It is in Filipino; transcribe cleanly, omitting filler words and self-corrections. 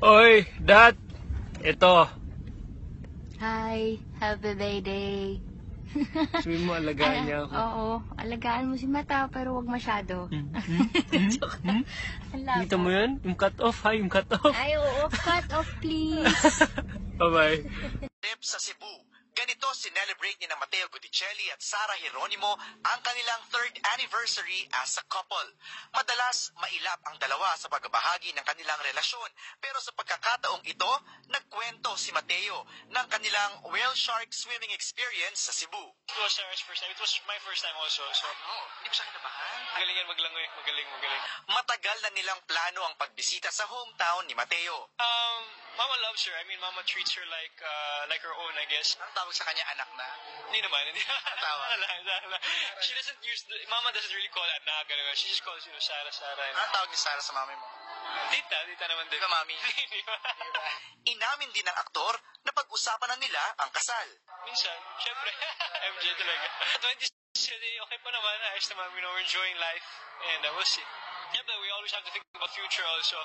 Oy, Dad! Ito. Hi, happy birthday. Sabi mo, alagaan niya ako. Oo, alagaan mo si Mata, pero wag masyado. Kita mo yun? Yung cut off, ha? Yung cut off. Ay, oo, cut off, please. Bye-bye. Trip sa Cebu. Ganito sinelebrate ni na Mateo Guticelli at Sara Hieronimo ang kanilang 3rd anniversary as a couple. Madalas, mailap ang dalawa sa pagbabahagi ng kanilang relasyon. Pero sa pagkakataong ito, nagkwento si Mateo ng kanilang whale shark swimming experience sa Cebu. It was Sarah's first time. It was my first time also. So, Hindi ba siya kinabahan? magaling yan maglangoy. Magaling. Matagal na nilang plano ang pagbisita sa hometown ni Mateo. Mama loves her. I mean, Mama treats her like her own, I guess. Ang tawag sa kanya, anak na? Hindi naman. Ang tawag? She doesn't Mama doesn't really call anak. She just calls, Sarah. Ang tawag ni Sara sa mami mo? Tita naman din. Di ba, mami? Di ba? Inamin din ng aktor na pag-usapan na nila ang kasal. Minsan, syempre. MJ talaga. 20s, okay pa naman. Ayos naman, we're enjoying life. And we'll see. Yeah, but we always have to think about future also.